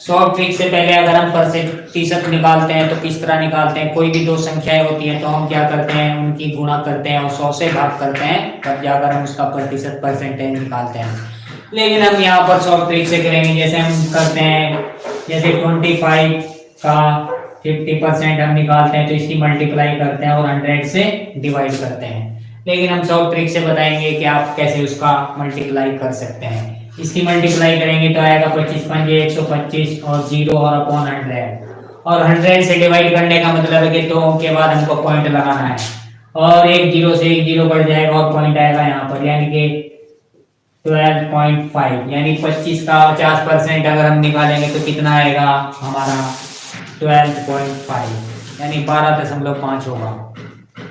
Short trick से पहले अगर हम प्रतिशत निकालते हैं तो किस तरह निकालते हैं, कोई भी दो संख्याएं होती हैं तो हम क्या करते हैं, उनकी गुणा करते हैं और 100 से भाग करते हैं, तब जाकर हम उसका प्रतिशत परसेंटेज निकालते हैं। लेकिन हम यहाँ पर शॉर्ट ट्रिक से करेंगे, जैसे हम करते हैं, जैसे 25 का 50% हम निकालते हैं तो इसकी मल्टीप्लाई करते हैं और 100 से डिवाइड करते हैं। लेकिन हम शॉर्ट ट्रिक से बताएंगे कि आप कैसे उसका मल्टीप्लाई कर सकते हैं। इसकी मल्टीप्लाई करेंगे तो आएगा 25 पंजे 125 और 0 और अपॉन 100, और 100 से डिवाइड करने का मतलब है कि 2 के बाद हमको पॉइंट लगाना है, और एक जीरो से एक जीरो बढ़ जाएगा और पॉइंट आएगा यहाँ पर, यानी कि 12.5, यानी 25 का 50% अगर हम निकालेंगे तो कितना आएगा हमारा 12.5, यानी 12.5 होगा।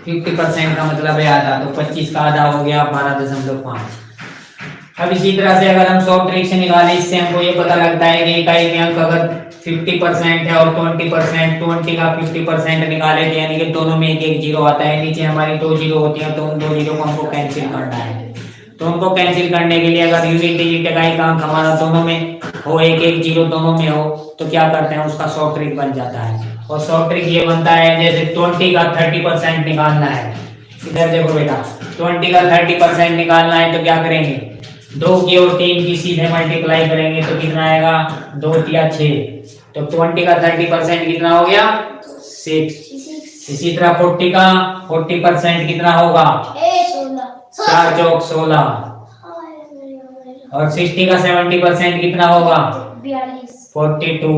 50% का मतलब है आधा, तो 25 का आधा हो गया 12.5। अब इसी तरह से अगर हम शॉर्ट ट्रिक से निकालें, इससे हमको ये पता लगता है कि इकाई के अंक अगर 50% है और 20%, 20 का 50% निकाले थे, यानी कि दोनों में एक एक जीरो आता है, नीचे हमारी 2 जीरो होती है, तो उन 2 जीरो को हमको कैंसिल करना है। तो उनको कैंसिल करने के लिए अगर यूनिट डिजिट इकाई का अंक हमारा दोनों में हो, एक एक जीरो दोनों में हो, तो क्या करते हैं, उसका शॉर्ट ट्रिक बन जाता है। और शॉर्ट ट्रिक ये बनता है, जैसे 20 का 30% निकालना है, इधर देखो बेटा, 20 का 30% निकालना है तो क्या करेंगे, 2 की और 3 की सीधे मल्टीप्लाई करेंगे तो कितना आएगा, 2 या 6, तो 20 का 30% कितना हो गया, 6। इसी तरह 40 का 40% कितना होगा, 4 चौक 16, और 60 का 70% कितना होगा, 42,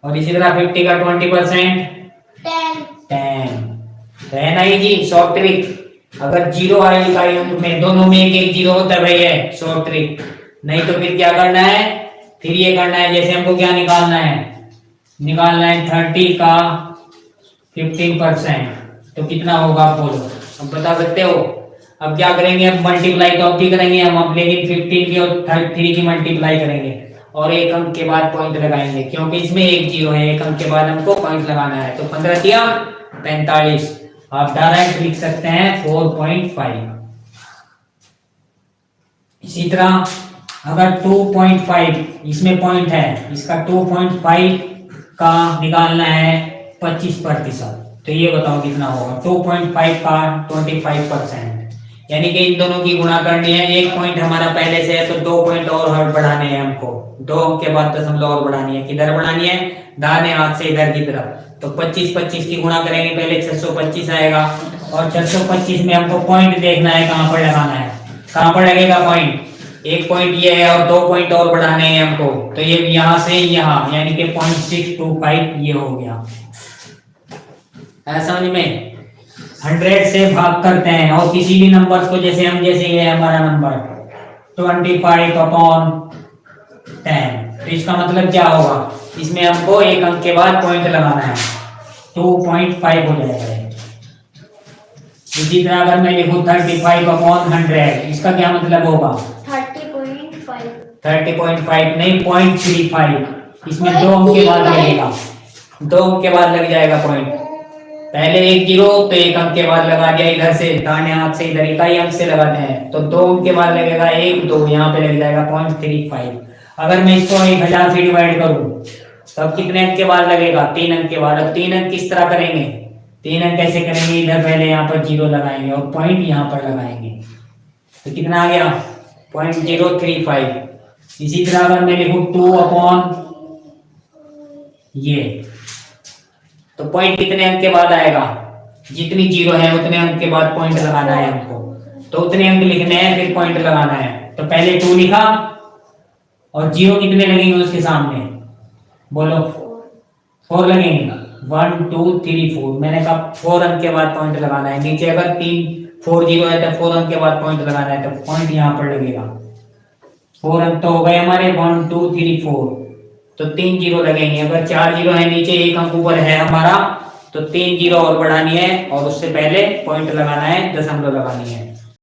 और इसी तरह 50 का 20% 10। है ना ये जी शॉर्ट ट्रिक। अगर जीरो आए इकाई अंक में, दोनों में एक एक जीरो होता है भाई, है शॉर्ट ट्रिक। नहीं तो फिर क्या करना है, फिर ये करना है, जैसे हमको क्या निकालना है, 30 का 15%, तो कितना होगा आप बोलो, अब बता सकते हो। अब क्या करेंगे, अब मल्टीप्लाई तो अब भी करेंगे हम, अब लेकिन 15 की और 3 की मल्टीप्लाई करेंगे और एक अंक के बाद पॉइंट लगाएंगे, क्योंकि इसमें एक जीरो है, एक अंक के बाद हमको पॉइंट लगाना है। तो 15 दिया 45, आप डायरेक्ट लिख सकते हैं 4.5। इसी तरह अगर 2.5 इसमें पॉइंट है, इसका 2.5 का निकालना है 25%, तो ये बताओ कितना होगा, 2.5 का 25%, यानी कि इन दोनों की गुणा करनी है। एक पॉइंट हमारा पहले से है तो 2 पॉइंट और बढ़ाने हैं हमको, 2 के बाद दशमलव और बढ़ानी है, किधर बढ़ानी है, दाहिने हाथ से इधर की तरफ। तो 25 की गुणा करेंगे, पहले 625 आएगा, और 625 में हमको पॉइंट देखना है कहां पर लगाना है, कहां पर लगेगा पॉइंट, एक पॉइंट ये है और 2 पॉइंट और बढ़ाने हैं हमको, तो ये यहां से यहां, यानी कि 0.625 ये हो गया। ऐसा समझ में, 100 से भाग करते हैं, और किसी भी नंबर को, जैसे ये है हमारा नंबर 25/10, तो इसका मतलब क्या होगा, इसमें हमको एक अंक के बाद पॉइंट लगाना है, 2.5 हो जाएगा। इसी तरह अगर मैं लिखूं 35/100, इसका क्या मतलब होगा, 30.5 नहीं 0.35, इसमें 2 अंक के बाद लगेगा, 2 अंक के बाद लग जाएगा पॉइंट। पहले एक जीरो तो एक अंक के बाद लगा दिया, इधर से दाहिने हाथ से इधर इकाई अंक से लगाते हैं, तो 2 अंक के बाद लगेगा 1 2, यहाँ पे लग जाएगा 0.35। अगर मैं इसको 1000 से डिवाइड करूं तब कितने अंक के बाद लगेगा, 3 अंक के बाद। अब 3 अंक किस तरह करेंगे, 3 अंक कैसे करेंगे, इधर पहले यहाँ पर जीरो लगाएंगे और पॉइंट यहाँ पर लगाएंगे, तो कितना आ गया 0.035। इसी तरह अगर मैं लिखूं 2 ये, तो पॉइंट कितने अंक के बाद आएगा, जितनी जीरो है उतने अंक के बाद पॉइंट लगाना है हमको, तो उतने अंक लिखने हैं फिर पॉइंट लगाना है। तो पहले 2 लिखा और जीरो कितने लगेंगे उसके सामने, बोलो 4 लगेंगे, 1 2 3 4, मैंने कहा 4 अंक के बाद पॉइंट लगाना है। नीचे अगर 4 जीरो है तो 4 अंक के बाद पॉइंट लगाना है, तो पॉइंट यहाँ पर लगेगा। 4 अंक तो हो गए हमारे, 1 2 3 4, तो 3 जीरो लगेंगे। अगर 4 जीरो है नीचे, एक अंक ऊपर है हमारा, तो 3 जीरो और बढ़ानी है और उससे पहले पॉइंट लगाना है, दशमलव लगानी है।